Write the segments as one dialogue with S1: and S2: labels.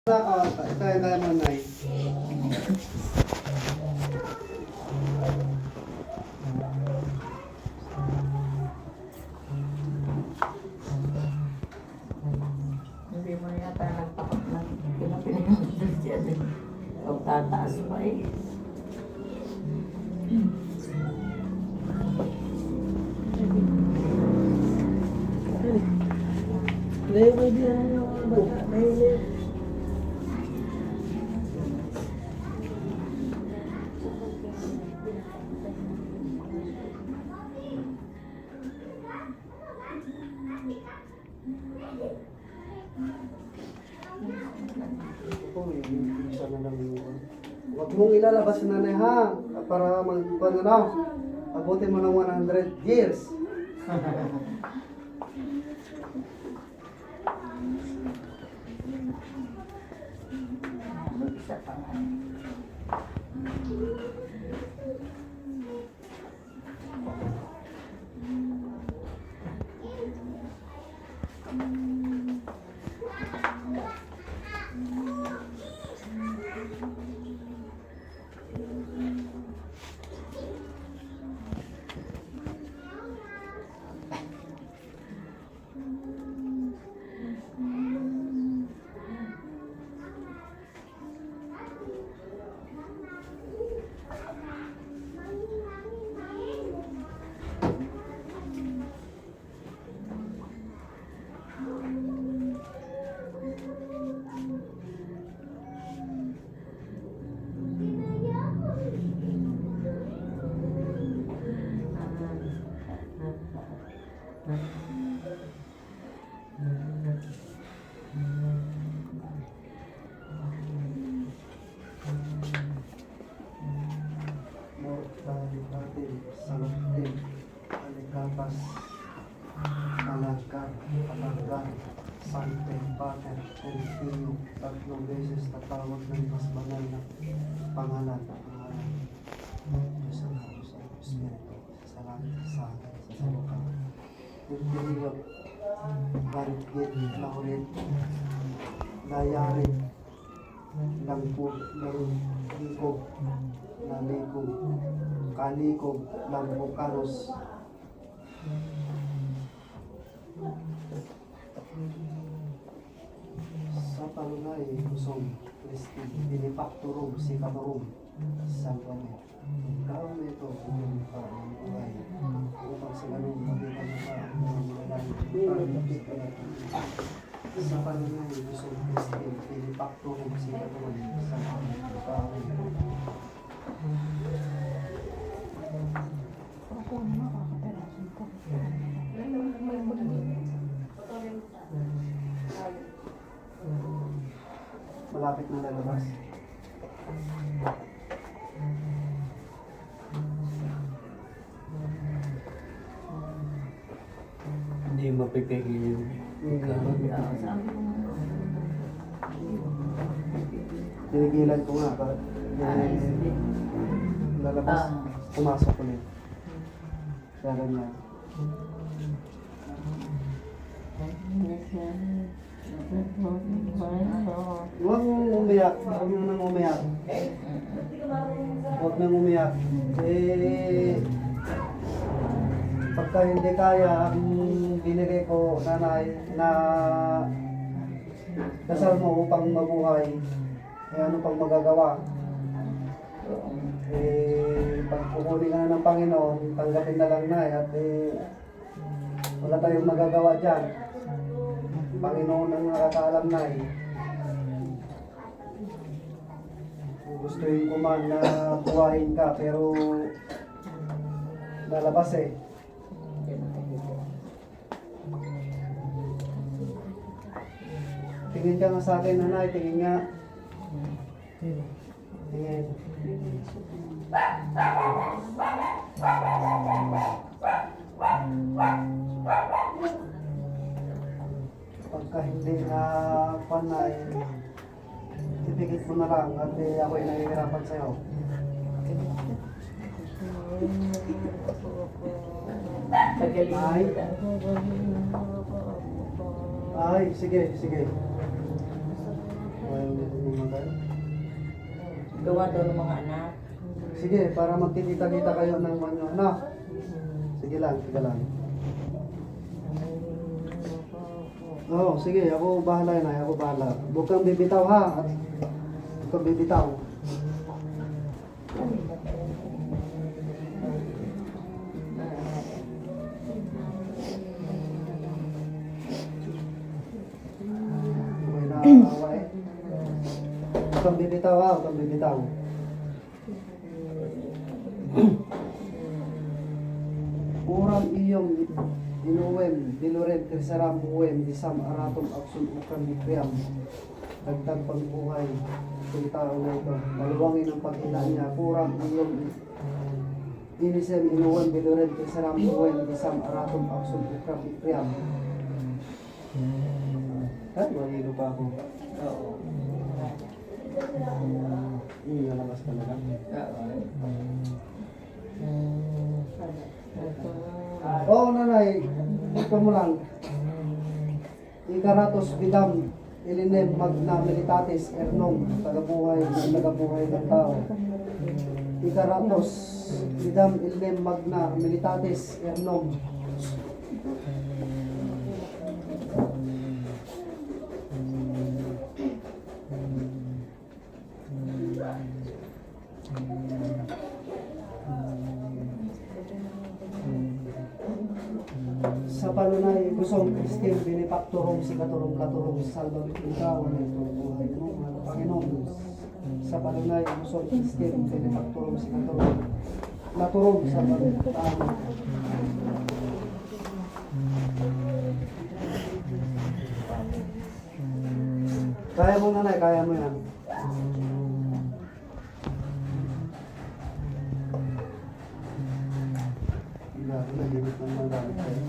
S1: Kaya mo na eh.
S2: Hindi mo yata nagtakot na pinapinagod siya din. Huwag tataas pa eh.
S3: Lewe dia baca lewe.
S1: Isa na lang yun. Huwag mong ilalabas si nanay ha. Para abutin mo ng 100 years.
S2: Mag-isa pa nga.
S1: Mortalitatin, saluktin, alikapas, alagkan, alagkan, sante, pater, continue, 3 beses tatawag ng mas banal na pangalan. Diyos ang Diyos ang Espiritu, sa langit, sa akin, sa salukan. Pagdiliyap, barigit, laurit, layarin, langpug, langkog, nalikog, kalikog, langbukaros. Sa palunay, kusog, Kristi, dinipakturog, sikaturog, salvame. Ikaw na ito, kung pa ang buhay, upang sa ganun mabitan mo pa ang mga lalaki, sa palunay, kusog, Kristi, dinipakturog, sikaturog, salvame.
S2: Ako naman makakaperasin ko.
S1: Malapit na lalabas.
S3: Hindi mapipigil yun.
S2: Sabi ko nga.
S1: Dinigilan ko nga. Lalabas. Pumasok ulit. Kaya ganyan. Huwag mong umiyak. Huwag mo nang umiyak. Huwag nang umiyak. Pagka hindi kaya, ang binigay ko, nanay, na dasal mo upang mabuhay, ano pang magagawa? Pag kukunin ka na ng Panginoon, tanggapin na lang na at wala tayong magagawa dyan. Panginoon ang nakakaalam na gustuin ko man na buhayin ka pero lalabas Tingin ka nga sa akin, nanay, tingin nga. Tingin. Pagka hindi na panay, ipigit mo na lang at ako'y nahihirapan sa'yo. Ay, sige, sige.
S2: Gawa daw ng mga anak.
S1: Sige, para magkikita-kita kayo ng ano, ano? Sige lang, sige lang. Oo, sige, ako bahala na, ako bahala. Huwag kang bibitaw ha, at huwag kang bibitaw. May nakakawa eh. Huwag kang bibitaw ha, huwag kang bibitaw. Urang iyong inuwem, diluren, krisaram, uwem, disam, aratom, aksun, ukang, bikriyam. Dagdag pagbuhay, kung tao na ito. Maluwangin ang pagkita niya, kurang iyong inisem, inuwem, diluren, krisaram, uwem, disam, aratom, aksun, ukang, bikriyam. Ay, mahilo pa ako.
S2: Oo.
S1: Nalabas talaga. Oo, nanay. Ito mo lang. Ikaratos bidam, ilinem magna militatis ernom, tagabuhay ng tao. Ikaratos bidam, ilinem magna militatis ernom. Sa palunay, gusong Kristin, binipakturong si katurong katurong salbang ikaw na itong buhay mo, mga Panginoon. Sa palunay, gusong Kristin, binipakturong si katurong naturong sa pagtama. Kaya mo nanay, kaya mo yan. Nalimit ng mga gamit kayo.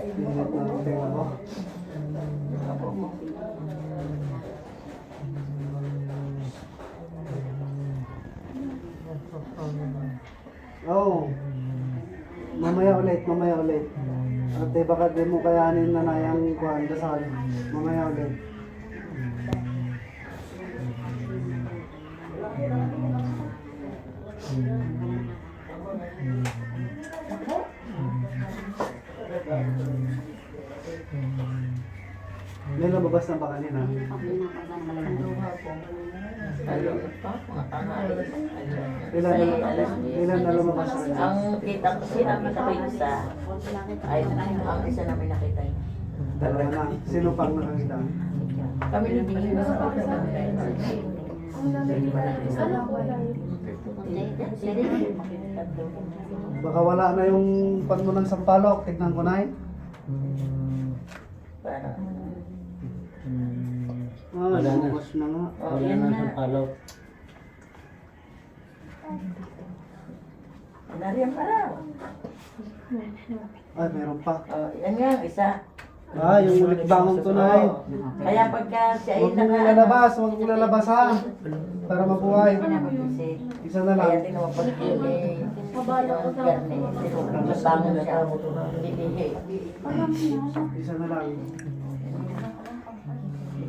S1: Pinit na ang tenga mo. Oo. Mamaya ulit. Ate, baka di mo kayanin na nayang kuhan dasal. Mamaya ulit. May lumabas na ba kanina? Ilan na lumabas na kanina?
S2: Ang kita ko, nakita ko yung isa. Ay, ang isa namin nakita yun.
S1: Dalawa na. Sino pang nakakita?
S2: Kami hindi na sa
S1: Baka wala na yung pan mo ng sampalok. Tignan ko na eh.
S2: Para.
S3: Wala na.
S1: Lumabas na nga.
S2: Oh,
S3: Wala
S2: yan
S3: na
S2: na.
S3: sa palaw.
S2: Nariyan para.
S1: Ay, meron pa.
S2: Oh, yan nga, isa.
S1: Ah, yung ulit bangong tunay.
S2: Oo. Kaya pagka siya ay
S1: Huwag mong ilalabas, huwag mong ilalabas ha. Para mabuhay. Isa na lang.
S2: Kaya tinawa pag yun kabalo ko sa karne. Nabangon siya. Lilihi.
S1: Isa na lang.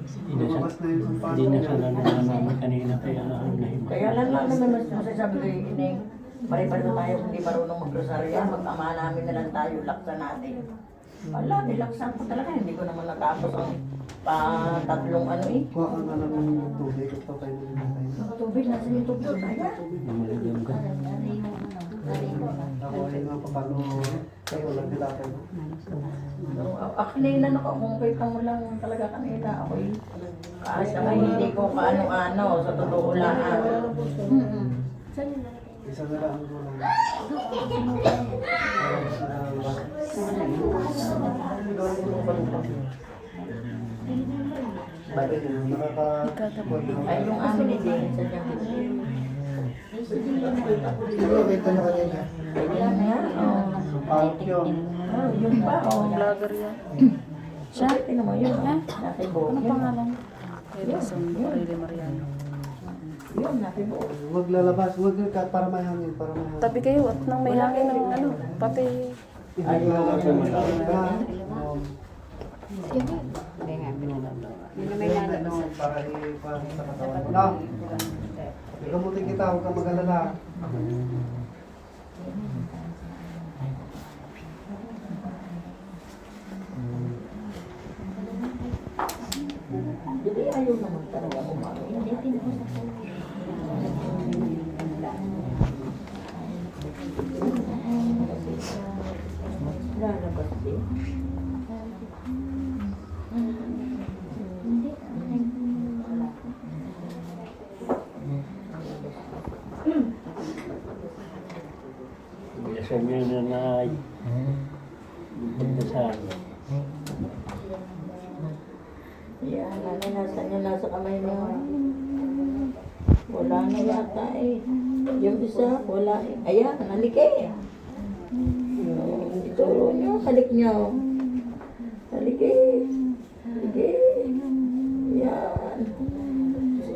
S3: Hindi na
S1: Lumabas na yung sampalok.
S3: Hindi na siya naman kanina kaya nahimas.
S2: Kaya lang naman masasabi ko yung ining. Pare-pare na tayo hindi marunong mag-rosaryo. Mag-ama namin na lang tayo, laksa natin. Wala, nilaksan ko talaga. Hindi ko naman natapos ang tatlong ano eh.
S1: Kuha ka na lang ng tubig. Ito tayo na tayo.
S2: Tubig, nasa yung tubig. Ayan.
S3: Namaligyan ka.
S1: Ako ay nga papano. Kayo lang nila kayo.
S2: Kanina ako, kung kita mo lang talaga kanina, ako eh. Kahit naman hindi ko kaano-ano, sa totoo lang.
S1: Isa na lang ang gulang. Bakit yun?
S2: Ay, yung amin ni Ding, sa niyang
S1: Ito na kanina.
S2: Ayan nga, oh.
S1: Park yun.
S2: Oh, yun pa, oh.
S4: Vlogger yan.
S2: Siya? Tingnan mo yun, ha? Nakibo.
S4: Ano
S2: Yun.
S4: pangalan? Edison Aurelia Mariano.
S2: Yun, nakibo.
S1: Huwag lalabas, huwag ka para may hangin, para may hangin.
S4: Tabi kayo at nang may hangin ng ano, pati
S1: Ay,
S3: wala ka.
S1: ka.
S5: Yun na may lalabas.
S1: Para sa katawan mo lang. Gamutin kita, huwag kang mag-alala.
S2: Hindi ayaw naman talaga kumain. Hindi din ako sa lalabas din.
S3: Bilasan niyo na nanay. Pagdasal.
S2: Yan, nanay, nasa kamay niyo. Wala na yata eh. Yung isa, wala eh. Ayan, halik eh. Ituro niyo, halik niyo. Halik eh. Halik eh. Yan.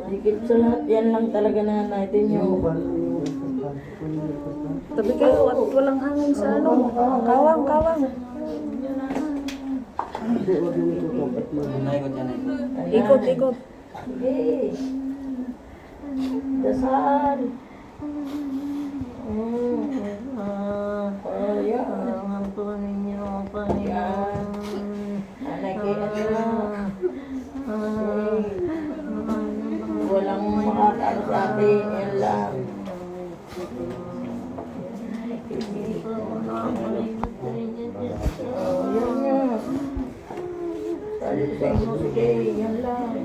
S2: Dikit sa lahat, yan lang talaga nanay din
S1: Yung
S2: yung
S4: Tabi kayo at walang hangin sa ano. Kawang, kawang. Ikot, ikot.
S2: Sige. Dasal. Ayan. Ang po ninyo, Panginoon. Nanay kaya walang makakano sa atin. Yan lang. Yan nga. Sabi ko sa inyo, sige, yan lang.